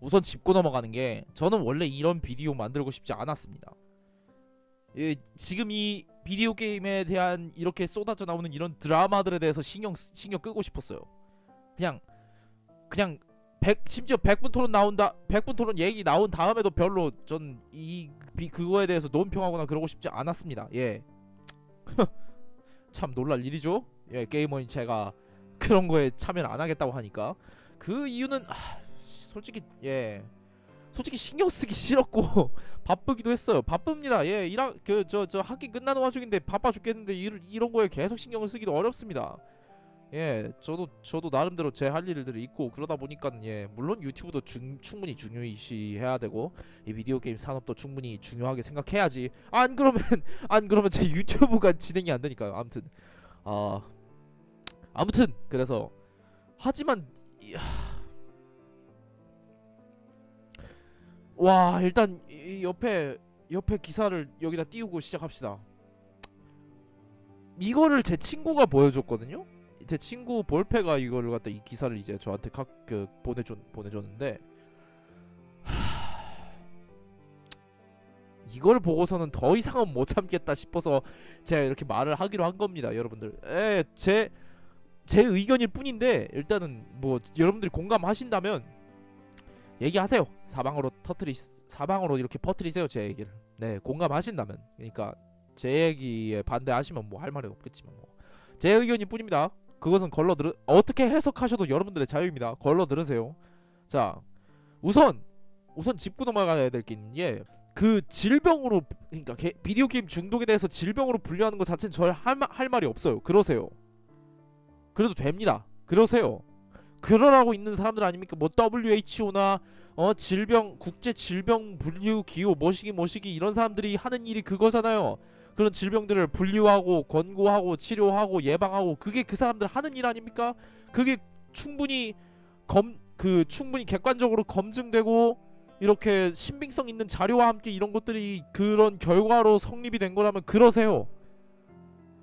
우선 짚고 넘어가는 게, 저는 원래 이런 비디오 만들고 싶지 않았습니다. 예, 지금 이 비디오 게임에 대한 이렇게 쏟아져 나오는 이런 드라마들에 대해서 신경 끄고 싶었어요. 그냥 그냥 심지어 100분 토론 나온다, 100분 토론 얘기 나온 다음에도 별로 전 이 그거에 대해서 논평하거나 그러고 싶지 않았습니다. 예. 참 놀랄 일이죠. 예, 게이머인 제가 그런 거에 참여를 안 하겠다고 하니까. 그 이유는 솔직히, 예, 솔직히 신경 쓰기 싫었고 바쁘기도 했어요. 바쁩니다. 예, 일학 저 학기 끝나는 와중인데 바빠 죽겠는데 이런 거에 계속 신경을 쓰기도 어렵습니다. 예, 저도 나름대로 제 할 일들이 있고 그러다 보니까는, 예, 물론 유튜브도 충분히 중요시해야 되고 이 비디오 게임 산업도 충분히 중요하게 생각해야지. 안 그러면 안 그러면 제 유튜브가 진행이 안 되니까요. 아무튼 그래서, 하지만 와, 일단 이 옆에 기사를 여기다 띄우고 시작합시다. 이거를 제 친구가 보여줬거든요. 제 친구 볼페가 이거를 갖다, 이 기사를 이제 저한테 보내줬는데, 이걸 보고서는 더 이상은 못 참겠다 싶어서 제가 이렇게 말을 하기로 한 겁니다, 여러분들. 제 의견일 뿐인데, 일단은 뭐 여러분들이 공감하신다면 얘기하세요. 사방으로 이렇게 퍼뜨리세요, 제 얘기를. 네, 공감하신다면. 그러니까 제 얘기에 반대하시면 뭐 할 말이 없겠지만, 뭐 제 의견일 뿐입니다. 그것은 어떻게 해석하셔도 여러분들의 자유입니다. 걸러 들으세요. 자, 우선 짚고 넘어가야 될 게 있는 게, 그 질병으로, 그러니까 비디오 게임 중독에 대해서 질병으로 분류하는 것 자체는 절 할 말이 없어요. 그러세요. 그래도 됩니다. 그러세요. 그러라고 있는 사람들 아닙니까? 뭐 WHO나 국제 질병 분류 기구 뭐시기 이런 사람들이 하는 일이 그거잖아요. 그런 질병들을 분류하고 권고하고 치료하고 예방하고, 그게 그 사람들 하는 일 아닙니까? 그게 충분히 충분히 객관적으로 검증되고 이렇게 신빙성 있는 자료와 함께 이런 것들이 그런 결과로 성립이 된 거라면 그러세요.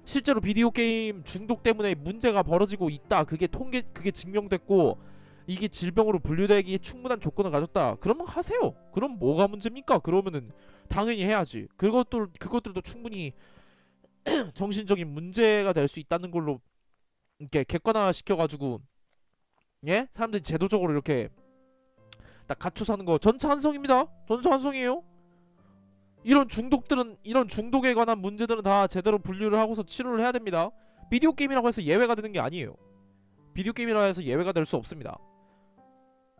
실제로 비디오 게임 중독 때문에 문제가 벌어지고 있다, 그게 증명됐고 이게 질병으로 분류되기에 충분한 조건을 가졌다, 그러면 하세요. 그럼 뭐가 문제입니까? 그러면은 당연히 해야지. 그것들도 충분히 정신적인 문제가 될 수 있다는 걸로 이렇게 객관화 시켜가지고, 예, 사람들이 제도적으로 이렇게 딱 갖춰서 하는 거 전 찬성입니다. 전 찬성이에요. 이런 중독에 관한 문제들은 다 제대로 분류를 하고서 치료를 해야 됩니다. 비디오 게임이라고 해서 예외가 되는 게 아니에요. 비디오 게임이라고 해서 예외가 될 수 없습니다.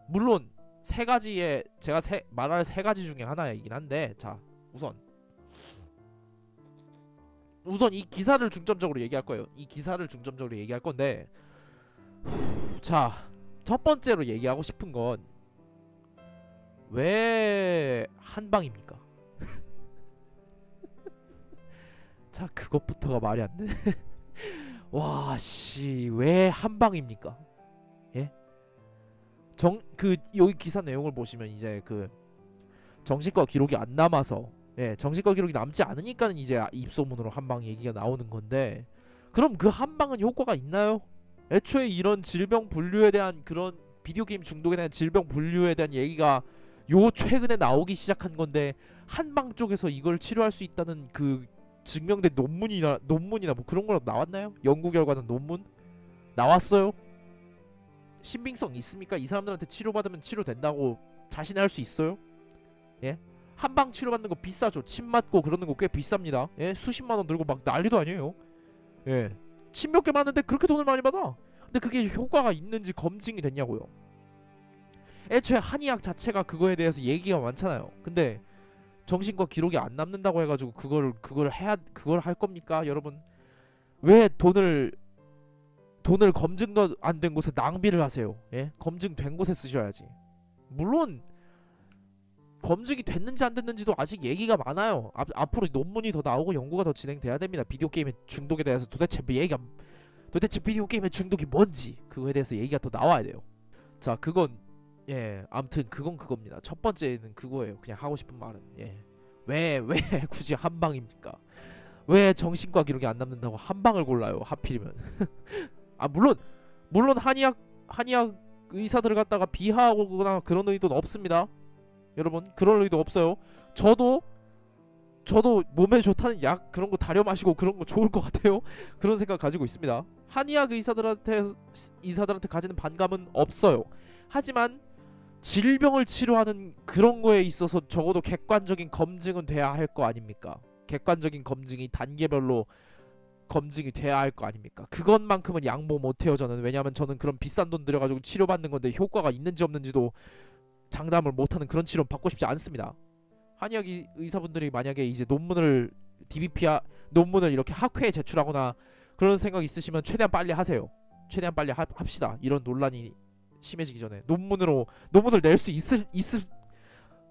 물론 제가 말할 세 가지 중에 하나이긴 한데, 자, 우선 이 기사를 중점적으로 얘기할 거예요. 이 기사를 중점적으로 얘기할 건데, 자, 첫 번째로 얘기하고 싶은 건 왜 한방입니까? 자, 그것부터가 말이 안 돼. 와, 씨, 왜 한방입니까? 예? 여기 기사 내용을 보시면 이제 정신과 기록이 안 남아서, 예, 정신과 기록이 남지 않으니까는 이제 입소문으로 한방 얘기가 나오는 건데, 그럼 그 한방은 효과가 있나요? 애초에 이런 질병 분류에 대한, 그런 비디오 게임 중독에 대한 질병 분류에 대한 얘기가 최근에 나오기 시작한 건데, 한방 쪽에서 이걸 치료할 수 있다는 그 증명된 논문이나 뭐 그런 거라도 나왔나요? 연구 결과는 논문 나왔어요? 신빙성 있습니까? 이 사람들한테 치료받으면 치료된다고 자신할 수 있어요? 예? 한방 치료받는 거 비싸죠. 침 맞고 그러는 거 꽤 비쌉니다. 예? 수십만 원 들고 막 난리도 아니에요. 예. 침 몇 개 맞는데 그렇게 돈을 많이 받아? 근데 그게 효과가 있는지 검증이 됐냐고요. 애초에 한의학 자체가 그거에 대해서 얘기가 많잖아요. 근데 정신과 기록이 안 남는다고 해가지고 그걸 할 겁니까, 여러분? 왜 돈을 검증도 안 된 곳에 낭비를 하세요? 예? 검증된 곳에 쓰셔야지. 물론 검증이 됐는지 안 됐는지도 아직 얘기가 많아요. 앞으로 논문이 더 나오고 연구가 더 진행돼야 됩니다. 비디오 게임의 중독에 대해서 도대체 비디오 게임의 중독이 뭔지, 그거에 대해서 얘기가 더 나와야 돼요. 자, 그건, 예, 아무튼 그건 그겁니다. 첫 번째는 그거예요. 그냥 하고 싶은 말은, 예, 왜 굳이 한방입니까? 왜 정신과 기록이 안 남는다고 한방을 골라요, 하필이면? 물론 한의학 의사들을 갖다가 비하하거나 그런 의도는 없습니다. 여러분 그런 의도 없어요. 저도 몸에 좋다는 약 그런 거 다려 마시고 그런 거 좋을 것 같아요. 그런 생각 가지고 있습니다. 한의학 의사들한테 가지는 반감은 없어요. 하지만 질병을 치료하는 그런 거에 있어서 적어도 객관적인 검증은 돼야 할 거 아닙니까? 객관적인 검증이 단계별로 검증이 돼야 할 거 아닙니까? 그것만큼은 양보 못해요 저는. 왜냐하면 저는 그런 비싼 돈 들여가지고 치료받는 건데 효과가 있는지 없는지도 장담을 못하는 그런 치료는 받고 싶지 않습니다. 한의학 의사분들이 만약에 이제 논문을 논문을 이렇게 학회에 제출하거나 그런 생각 있으시면 최대한 빨리 하세요. 최대한 빨리 합시다. 이런 논란이 심해지기 전에 논문을 낼 수 있을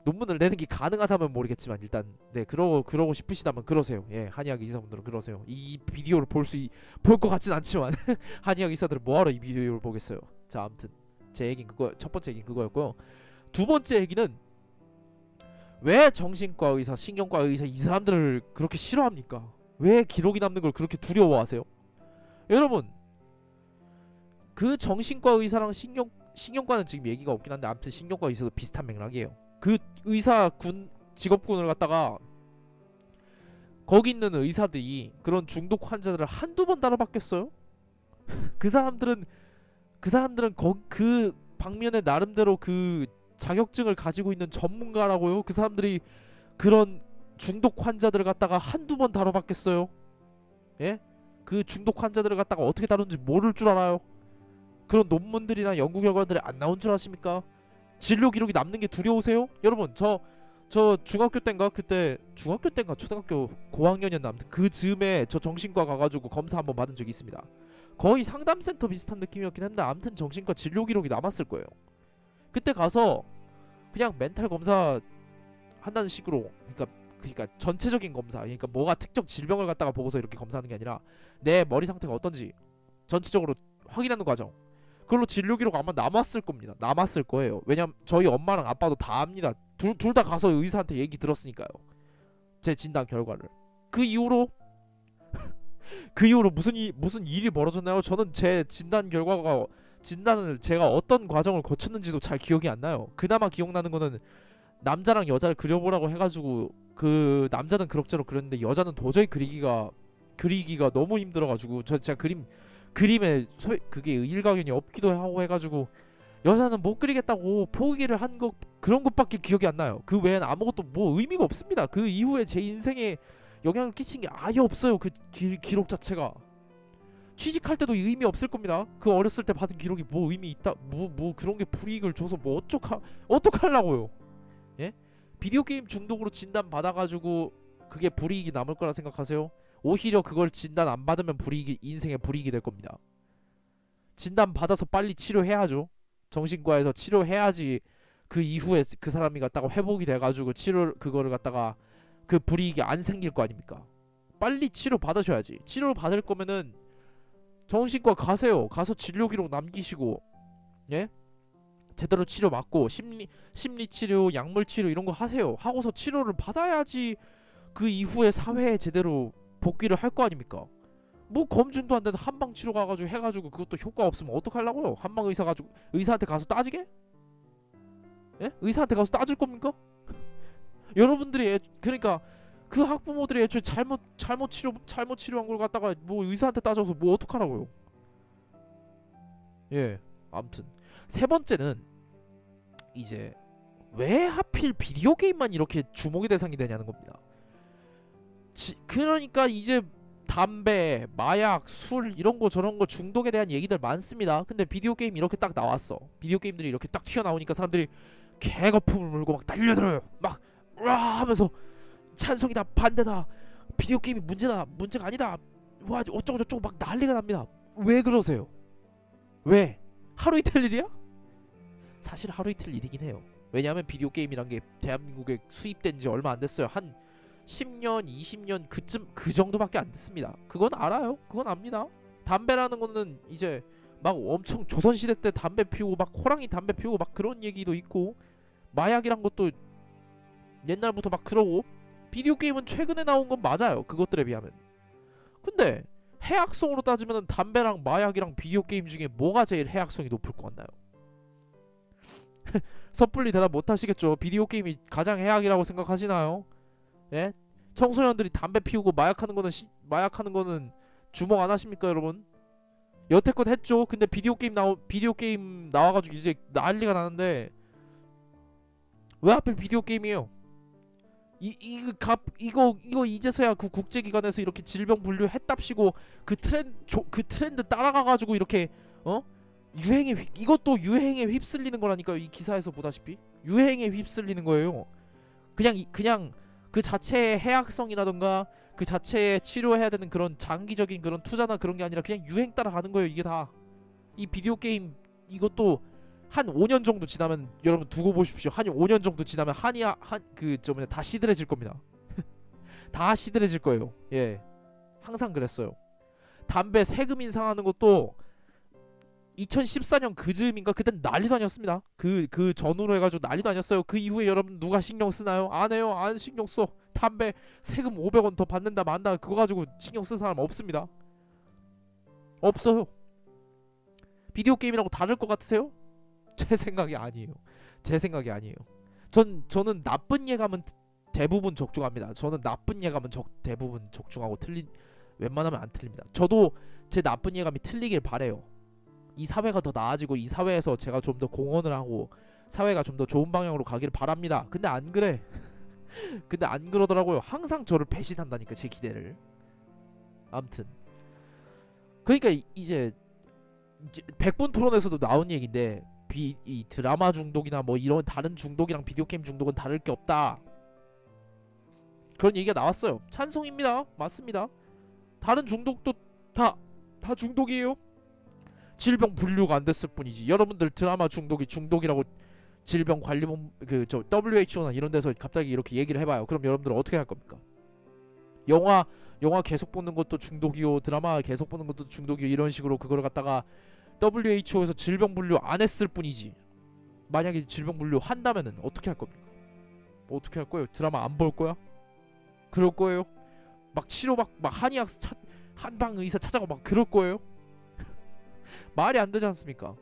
논문을 내는 게 가능하다면 모르겠지만 일단 네 그러고 싶으시다면 그러세요. 예, 한의학 의사분들은 그러세요. 이 비디오를 볼 것 같진 않지만 한의학 의사들은 뭐하러 이 비디오를 보겠어요. 자, 아무튼 제 얘기는 첫 번째 얘기는 그거였고요. 두 번째 얘기는 왜 정신과 의사, 신경과 의사 이 사람들을 그렇게 싫어합니까? 왜 기록이 남는 걸 그렇게 두려워하세요? 여러분 그 정신과 의사랑 신경과는 지금 얘기가 없긴 한데 아무튼 신경과 의사도 비슷한 맥락이에요. 그 직업군을 갖다가 거기 있는 의사들이 그런 중독 환자들을 한두 번 다뤄봤겠어요? 그 사람들은 그 방면에 나름대로 그 자격증을 가지고 있는 전문가라고요. 그 사람들이 그런 중독 환자들을 갖다가 한두 번 다뤄봤겠어요? 예? 그 중독 환자들을 갖다가 어떻게 다루는지 모를 줄 알아요? 그런 논문들이나 연구 결과들이 안 나온 줄 아십니까? 진료 기록이 남는 게 두려우세요? 여러분 저 중학교 때인가 초등학교 고학년이었나 아무튼 그 즈음에 저 정신과 가가지고 검사 한번 받은 적이 있습니다. 거의 상담센터 비슷한 느낌이었긴 한데 아무튼 정신과 진료 기록이 남았을 거예요. 그때 가서 그냥 멘탈 검사 한다는 식으로 그러니까 전체적인 검사, 그러니까 뭐가 특정 질병을 갖다가 보고서 이렇게 검사하는 게 아니라 내 머리 상태가 어떤지 전체적으로 확인하는 과정. 그걸로 진료 기록 아마 남았을 겁니다. 남았을 거예요. 왜냐면 저희 엄마랑 아빠도 다 압니다. 둘 다 가서 의사한테 얘기 들었으니까요. 제 진단 결과를. 그 이후로 무슨 일이 벌어졌나요? 저는 제 진단을 제가 어떤 과정을 거쳤는지도 잘 기억이 안 나요. 그나마 기억나는 거는 남자랑 여자를 그려보라고 해가지고 그 남자는 그럭저럭 그렸는데 여자는 도저히 그리기가 너무 힘들어가지고 제가 그림에 그게 일가견이 없기도 하고 해가지고 여자는 못 그리겠다고 포기를 한 거 그런 것밖에 기억이 안 나요. 그 외엔 아무것도 뭐 의미가 없습니다. 그 이후에 제 인생에 영향을 끼친 게 아예 없어요. 그 기록 자체가. 취직할 때도 의미 없을 겁니다. 그 어렸을 때 받은 기록이 뭐 의미 있다 뭐 그런 게 불이익을 줘서 뭐 어떡하려고요. 예? 비디오 게임 중독으로 진단 받아가지고 그게 불이익이 남을 거라 생각하세요? 오히려 그걸 진단 안 받으면 인생에 불이익이 될 겁니다. 진단 받아서 빨리 치료해야죠. 정신과에서 치료해야지 그 이후에 그 사람이 갖다가 회복이 돼가지고 그거를 갖다가 그 불이익이 안 생길 거 아닙니까? 빨리 치료 받으셔야지. 치료를 받을 거면은 정신과 가세요. 가서 진료 기록 남기시고, 예? 제대로 치료 받고 심리 치료, 약물 치료 이런 거 하세요. 하고서 치료를 받아야지 그 이후에 사회에 제대로 복귀를 할 거 아닙니까? 뭐 검증도 안 되는 한방 치료 가가지고 해가지고 그것도 효과 없으면 어떡하려고요? 한방 의사한테 가서 따지게? 예? 의사한테 가서 따질 겁니까? 여러분들이 그러니까 그 학부모들이 애초에 잘못 치료한 걸 갖다가 뭐 의사한테 따져서 뭐 어떡하라고요? 예, 아무튼 세 번째는 이제 왜 하필 비디오 게임만 이렇게 주목의 대상이 되냐는 겁니다. 그러니까 이제 담배, 마약, 술 이런 거 저런 거 중독에 대한 얘기들 많습니다. 근데 비디오 게임 이렇게 딱 나왔어. 비디오 게임들이 이렇게 딱 튀어나오니까 사람들이 개거품을 물고 막 달려들어요. 막 와 하면서 찬성이다, 반대다, 비디오 게임이 문제가 아니다, 와 어쩌고 저쩌고 막 난리가 납니다. 왜 그러세요? 왜? 하루 이틀 일이야? 사실 하루 이틀 일이긴 해요. 왜냐하면 비디오 게임이란 게 대한민국에 수입된 지 얼마 안 됐어요. 한 10년, 20년 그 정도밖에 안 됐습니다. 그건 알아요. 그건 압니다. 담배라는 거는 이제 막 엄청 조선시대 때 담배 피우고 막 호랑이 담배 피우고 막 그런 얘기도 있고, 마약이란 것도 옛날부터 막 그러고, 비디오 게임은 최근에 나온 건 맞아요. 그것들에 비하면. 근데 해악성으로 따지면 담배랑 마약이랑 비디오 게임 중에 뭐가 제일 해악성이 높을 것 같나요? 섣불리 대답 못 하시겠죠. 비디오 게임이 가장 해악이라고 생각하시나요? 예? 청소년들이 담배 피우고 마약하는 거는 주목 안 하십니까, 여러분? 여태껏 했죠. 근데 비디오 게임 나와가지고 이제 난리가 나는데 왜 하필 비디오 게임이에요? 이거 이제서야 그 국제기관에서 이렇게 질병 분류 했답시고 그 트렌드 따라가가지고 이렇게 이것도 유행에 휩쓸리는 거라니까요. 이 기사에서 보다시피 유행에 휩쓸리는 거예요. 그냥 그 자체의 해악성이라던가 그 자체에 치료해야 되는 그런 장기적인 그런 투자나 그런 게 아니라 그냥 유행 따라가는 거예요. 이게 다. 이 비디오 게임 이것도 한 5년 정도 지나면 여러분 두고 보십시오. 한 5년 정도 지나면 다 시들해질 겁니다. 다 시들해질 거예요. 예, 항상 그랬어요. 담배 세금 인상하는 것도 2014년 그즈음인가 그땐 난리도 아니었습니다. 그 전후로 해가지고 난리도 아니었어요. 그 이후에 여러분 누가 신경 쓰나요? 안 해요. 안 신경 써. 담배 세금 500원 더 받는다 만다 그거 가지고 신경 쓴 사람 없습니다. 없어요. 비디오 게임이라고 다를 것 같으세요? 제 생각이 아니에요. 제 생각이 아니에요. 저는 나쁜 예감은 대부분 적중합니다. 저는 나쁜 예감은 대부분 적중하고 웬만하면 안 틀립니다. 저도 제 나쁜 예감이 틀리길 바래요. 이 사회가 더 나아지고 이 사회에서 제가 좀 더 공헌을 하고 사회가 좀 더 좋은 방향으로 가기를 바랍니다. 근데 안 그래. 근데 안 그러더라고요. 항상 저를 배신한다니까 제 기대를. 아무튼 그러니까 이제 100분 토론에서도 나온 얘기인데 이 드라마 중독이나 뭐 이런 다른 중독이랑 비디오 게임 중독은 다를 게 없다. 그런 얘기가 나왔어요. 찬성입니다. 맞습니다. 다른 중독도 다 중독이에요. 질병 분류가 안 됐을 뿐이지. 여러분들 드라마 중독이라고 질병관리본 WHO나 이런 데서 갑자기 이렇게 얘기를 해봐요. 그럼 여러분들 어떻게 할 겁니까? 영화 계속 보는 것도 중독이요, 드라마 계속 보는 것도 중독이요, 이런 식으로 그걸 갖다가 WHO에서 질병 분류 안 했을 뿐이지. 만약에 질병 분류 한다면은 어떻게 할 겁니까? 어떻게 할 거예요? 드라마 안 볼 거야? 그럴 거예요? 막 치료 막 한의학 한방 의사 찾아가 막 그럴 거예요? 말이 안 되지 않습니까?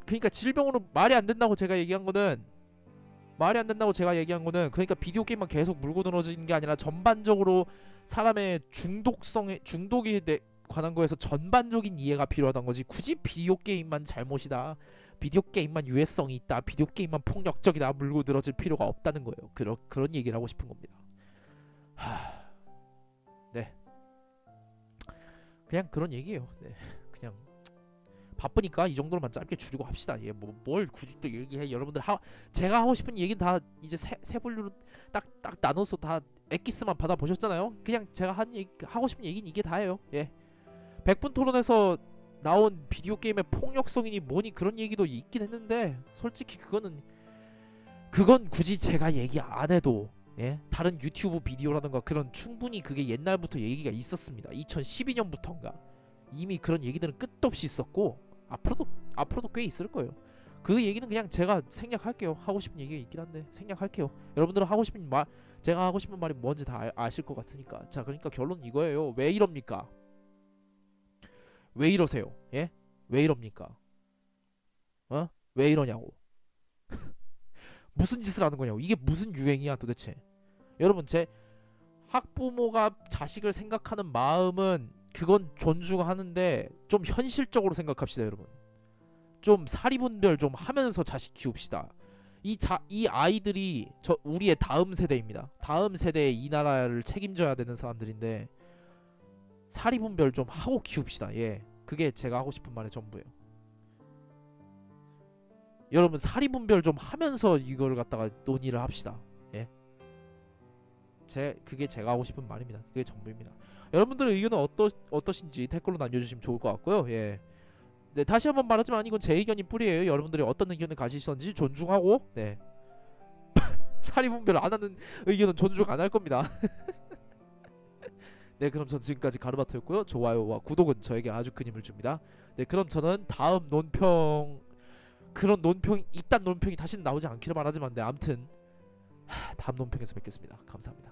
그러니까 질병으로 말이 안 된다고 제가 얘기한 거는 그러니까 비디오 게임만 계속 물고 늘어지는 게 아니라 전반적으로 사람의 중독에 관한 거에서 전반적인 이해가 필요하다는 거지. 굳이 비디오 게임만 잘못이다, 비디오 게임만 유해성이 있다, 비디오 게임만 폭력적이다 물고 늘어질 필요가 없다는 거예요. 그런 얘기를 하고 싶은 겁니다. 네, 그냥 그런 얘기예요. 네, 그냥 바쁘니까 이 정도로만 짧게 줄이고 합시다. 예, 뭘 굳이 또 얘기해. 여러분들 제가 하고 싶은 얘기는 다 이제 세 분류로 딱 나눠서 다 엑기스만 받아 보셨잖아요. 그냥 제가 하고 싶은 얘기는 이게 다예요. 예, 100분 토론에서 나온 비디오 게임의 폭력성이니 뭐니 그런 얘기도 있긴 했는데 솔직히 그건 굳이 제가 얘기 안 해도 다른 유튜브 비디오라던가 그런 충분히 그게 옛날부터 얘기가 있었습니다. 2012년부터인가 이미 그런 얘기들은 끝도 없이 있었고 앞으로도 꽤 있을 거예요. 그 얘기는 그냥 제가 생략할게요. 하고 싶은 얘기가 있긴 한데 생략할게요. 여러분들은 제가 하고 싶은 말이 뭔지 다 아실 것 같으니까. 자, 그러니까 결론은 이거예요. 왜 이럽니까? 왜 이러세요? 예? 왜 이럽니까? 왜 이러냐고. 무슨 짓을 하는 거냐고. 이게 무슨 유행이야 도대체. 여러분, 제 학부모가 자식을 생각하는 마음은 그건 존중하는데 좀 현실적으로 생각합시다. 여러분, 좀 사리분별 좀 하면서 자식 키웁시다. 이 아이들이 우리의 다음 세대입니다. 다음 세대에 이 나라를 책임져야 되는 사람들인데 사리분별 좀 하고 키웁시다. 예, 그게 제가 하고 싶은 말의 전부예요. 여러분, 사리분별 좀 하면서 이걸 갖다가 논의를 합시다. 예, 그게 제가 하고 싶은 말입니다. 그게 전부입니다. 여러분들의 의견은 어떠신지 댓글로 남겨주시면 좋을 것 같고요. 예, 네, 다시 한번 말하지만 이건 제 의견이 뿌리예요. 여러분들이 어떤 의견을 가지시던지 존중하고, 네, 사리분별 안 하는 의견은 존중 안 할 겁니다. 네, 그럼 전 지금까지 가르마터였고요. 좋아요와 구독은 저에게 아주 큰 힘을 줍니다. 네, 그럼 저는 다음 이딴 논평이 다시는 나오지 않기를 바라지만, 네, 아무튼 다음 논평에서 뵙겠습니다. 감사합니다.